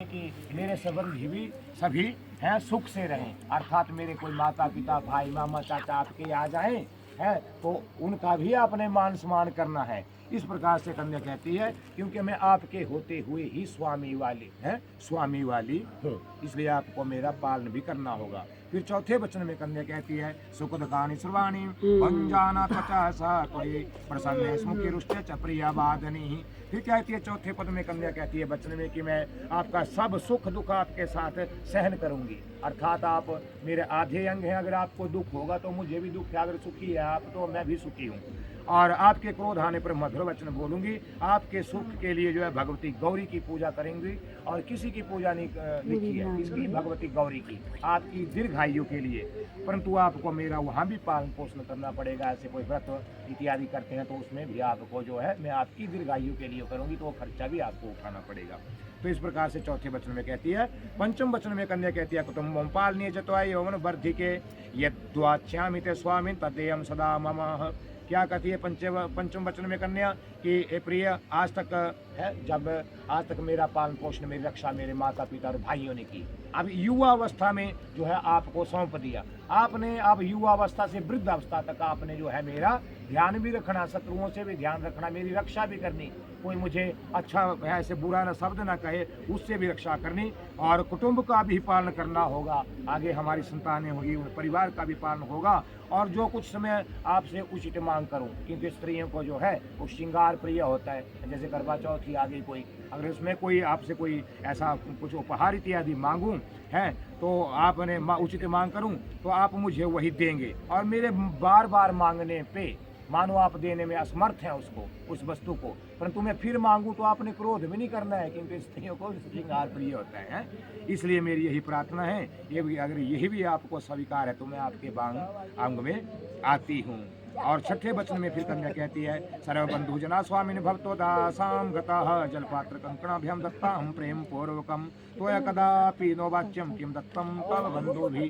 कि मेरे संबंधी भी सभी हैं सुख से रहें, अर्थात मेरे कोई माता पिता भाई मामा चाचा आपके आ जाएं हैं तो उनका भी आपने मान सम्मान करना है। इस प्रकार से कन्या कहती है क्योंकि मैं आपके होते हुए ही स्वामी वाली है, स्वामी वाली हूँ, इसलिए आपको मेरा पालन भी करना होगा। फिर चौथे वचन में कन्या कहती है सुख दुखानि सर्वाणि भंजाना त्वचा सा कोई प्रसन्न स्मुखी रुष्टे च प्रिया वादनी। फिर कहती है चौथे पद में कन्या कहती है वचन में कि मैं आपका सब सुख दुख आपके साथ सहन करूंगी, अर्थात आप मेरे आधे अंग हैं, अगर आपको दुख होगा तो मुझे भी दुख है, अगर सुखी है आप तो मैं भी सुखी हूँ। और आपके क्रोध आने पर मधुर वचन बोलूंगी, आपके सुख के लिए जो है भगवती गौरी की पूजा करेंगी, और किसी की पूजा नहीं लिखी है, किसकी? भगवती गौरी की, आपकी दीर्घायु के लिए। परंतु आपको मेरा वहाँ भी पालन पोषण करना पड़ेगा, ऐसे कोई व्रत इत्यादि करते हैं तो उसमें भी आपको जो है मैं आपकी दीर्घायु के लिए करूंगी, तो वो खर्चा भी आपको उठाना पड़ेगा। तो इस प्रकार से चौथे वचन में कहती है। पंचम वचन में कन्या कहती है कुटुम्बम पालनीय जत्वाय यौवन वर्धिके यद्वाच्यामिते स्वामिन तदेयम सदा मम। क्या कहती है पंचम वचन में कन्या कि प्रिय आज तक है, जब आज तक मेरा पालन पोषण मेरी रक्षा मेरे माता पिता और भाइयों ने की, अब युवा अवस्था में जो है आपको सौंप दिया आपने, अब युवा अवस्था से वृद्ध अवस्था तक आपने जो है मेरा ध्यान भी रखना, शत्रुओं से भी ध्यान रखना, मेरी रक्षा भी करनी, कोई मुझे अच्छा ऐसे बुरा ना शब्द ना कहे उससे भी रक्षा करनी, और कुटुंब का भी पालन करना होगा, आगे हमारी संतानें होगी परिवार का भी पालन होगा, और जो कुछ समय आपसे उचित मांग करूं, क्योंकि स्त्रियों को जो है वो श्रृंगार प्रिय होता है, जैसे करवा चौथ की आगे कोई अगर उसमें कोई आपसे कोई ऐसा कुछ उपहार इत्यादि मांगूं है तो आपने उचित मांग करूं तो आप मुझे वही देंगे, और मेरे बार बार मांगने पे मानो आप देने में असमर्थ हैं उसको उस वस्तु को, परंतु मैं फिर मांगूं तो आपने क्रोध भी नहीं करना है, क्योंकि स्त्रियों को श्रृंगार प्रिय होता है। इसलिए मेरी यही प्रार्थना है, ये भी अगर यही भी आपको स्वीकार है तो मैं आपके अंग में आती हूँ। और छठे वचन में फिर कन्या कहती है सर्वबंधु जना स्वामिन भवतो दासाम गतः जलपात्र कंकणाभ्याम दत्ताहं प्रेम पूर्वकम त्वया कदापि नो वाच्यम किम दत्तम तव बंधु भी।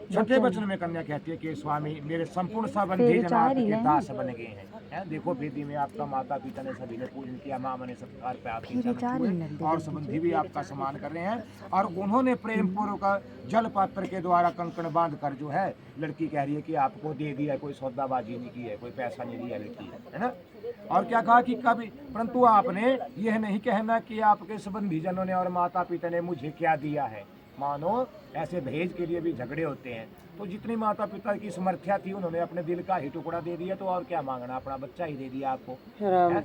छठे वचन में कन्या कहती है कि स्वामी मेरे संपूर्ण संबंधी जना आपके दास बन गए हैं। देखो बेटी में आपका माता पिता ने सभी ने पूजन किया, मामा ने सत्कार पे आपके चरण छुए और संबंधी भी आपका सम्मान कर रहे हैं, और उन्होंने प्रेम पूर्वक जल पात्र के द्वारा कंकण बांध कर जो है लड़की कह रही है कि आपको दे दिया, कोई सौदाबाजी नहीं की है, कोई पैसा नहीं दिया लड़की है ना। और क्या कहा कि कभी, परंतु आपने यह नहीं कहना कि आपके संबंधी जनों ने और माता पिता ने मुझे क्या दिया है। मानो ऐसे दहेज के लिए भी झगड़े होते हैं, तो जितनी माता पिता की समर्थ्या थी उन्होंने अपने दिल का ही टुकड़ा दे दिया, तो और क्या मांगना, अपना बच्चा ही दे दिया आपको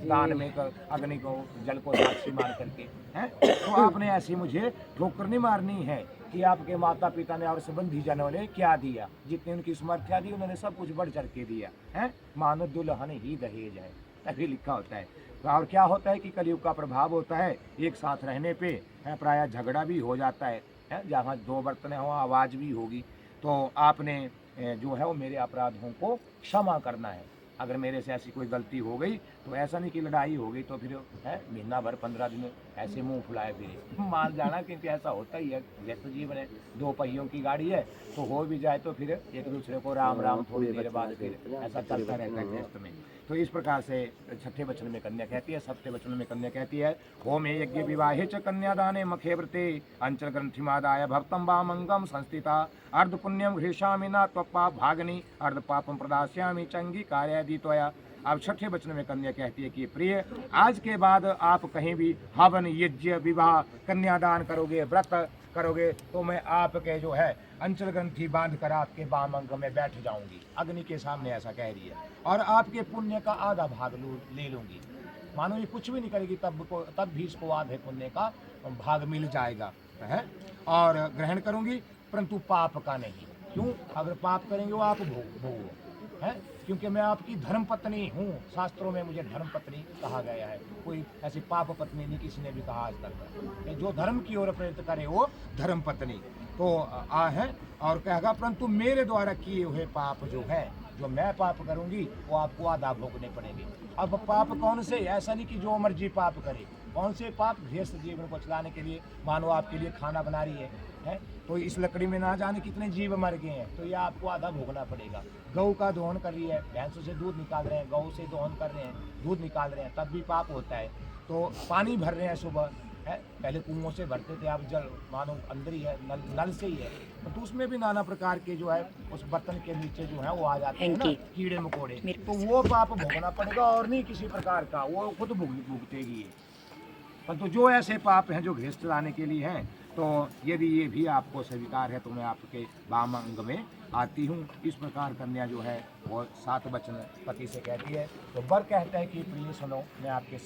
दान में, अग्नि को जल को साक्षी मान करके है। तो आपने ऐसी मुझे ठोकर नहीं मारनी है कि आपके माता पिता ने और संबंधी जनों ने क्या दिया, जितनी उनकी समर्थ्या दी उन्होंने सब कुछ बढ़ चढ़ के दिया है। मानो दुल्हन ही दहेज है, तभी लिखा होता है। और क्या होता है कि कलयुग का प्रभाव होता है, एक साथ रहने पे प्रायः झगड़ा भी हो जाता है, जहाँ दो बर्तन हो आवाज़ भी होगी। तो आपने जो है वो मेरे अपराधों को क्षमा करना है। अगर मेरे से ऐसी कोई गलती हो गई तो ऐसा नहीं कि लड़ाई हो गई तो फिर है महीना भर 15 दिन ऐसे मुंह फुलाए फिर मान जाना, क्योंकि ऐसा होता ही है, व्यस्त जीवन है, दो पहियों की गाड़ी है, तो हो भी जाए तो फिर एक दूसरे को राम राम थोड़ी देर बाद फिर ऐसा चलता रहता है व्यस्त में। तो इस प्रकार से छठे वचन में कन्या कहती है। सप्ते वचन में कन्या कहती है होमे यज्ञ विवाहे च कन्यादाने मखे व्रते अंचल ग्रंथिमादाय भक्तम वामंगम संस्थिता अर्ध पुण्यम घृषामि न त्वपाप भागनी अर्ध पापम प्रदास्यामि चंगी कार्यादि त्वया। अब छठे वचन में कन्या कहती है कि प्रिय आज के बाद आप कहीं भी हवन यज्ञ विवाह कन्यादान करोगे व्रत करोगे तो मैं आपके जो है अंचल ग्रंथि बांध कर आपके वाम अंग में बैठ जाऊंगी, अग्नि के सामने, ऐसा कह रही है, और आपके पुण्य का आधा भाग ले लूंगी। मानो ये कुछ भी नहीं करेगी तब भी इसको आधे पुण्य का भाग मिल जाएगा है, और ग्रहण करूंगी, परंतु पाप का नहीं। क्यों? अगर पाप करेंगे वो आप भोगो है, क्योंकि मैं आपकी धर्म पत्नी हूँ। शास्त्रों में मुझे धर्म पत्नी कहा गया है, कोई ऐसी पाप पत्नी नहीं किसी ने भी कहा आज तक। जो धर्म की ओर प्रेरित करे वो धर्म पत्नी तो आ है। और कहेगा परंतु मेरे द्वारा किए हुए पाप जो है, जो मैं पाप करूंगी वो आपको आधा भोगने पड़ेंगे। अब पाप कौन से? ऐसा नहीं कि जो मर्जी पाप करे, कौन से पाप? गृहस्थ जीवन को चलाने के लिए, मानो आपके लिए खाना बना रही है तो इस लकड़ी में ना जाने कितने जीव मर गए हैं, तो ये आपको आधा भोगना पड़ेगा। गऊ का दोहन कर रही है, भैंसों से दूध निकाल रहे हैं, गऊ से दोहन कर रहे हैं, दूध निकाल रहे हैं, तब भी पाप होता है। तो पानी भर रहे हैं सुबह, है। पहले कुओं से भरते थे, अब जल मानो अंदर ही है, नल से ही है, तो उसमें भी नाना प्रकार के जो है उस बर्तन के नीचे जो है वो आ जाते हैं ना कीड़े मकोड़े, तो वो पाप भोगना पड़ेगा और नहीं किसी प्रकार का, वो खुद भुगतेगी। परंतु जो ऐसे पाप हैं जो गृहस्थ लाने के लिए हैं, तो यदि ये भी आपको स्वीकार है तो मैं आपके वाम अंग में आती हूँ। इस प्रकार कन्या जो है वो 7 वचन पति से कहती है। तो वर कहता है कि प्रिय सुनो, मैं आपके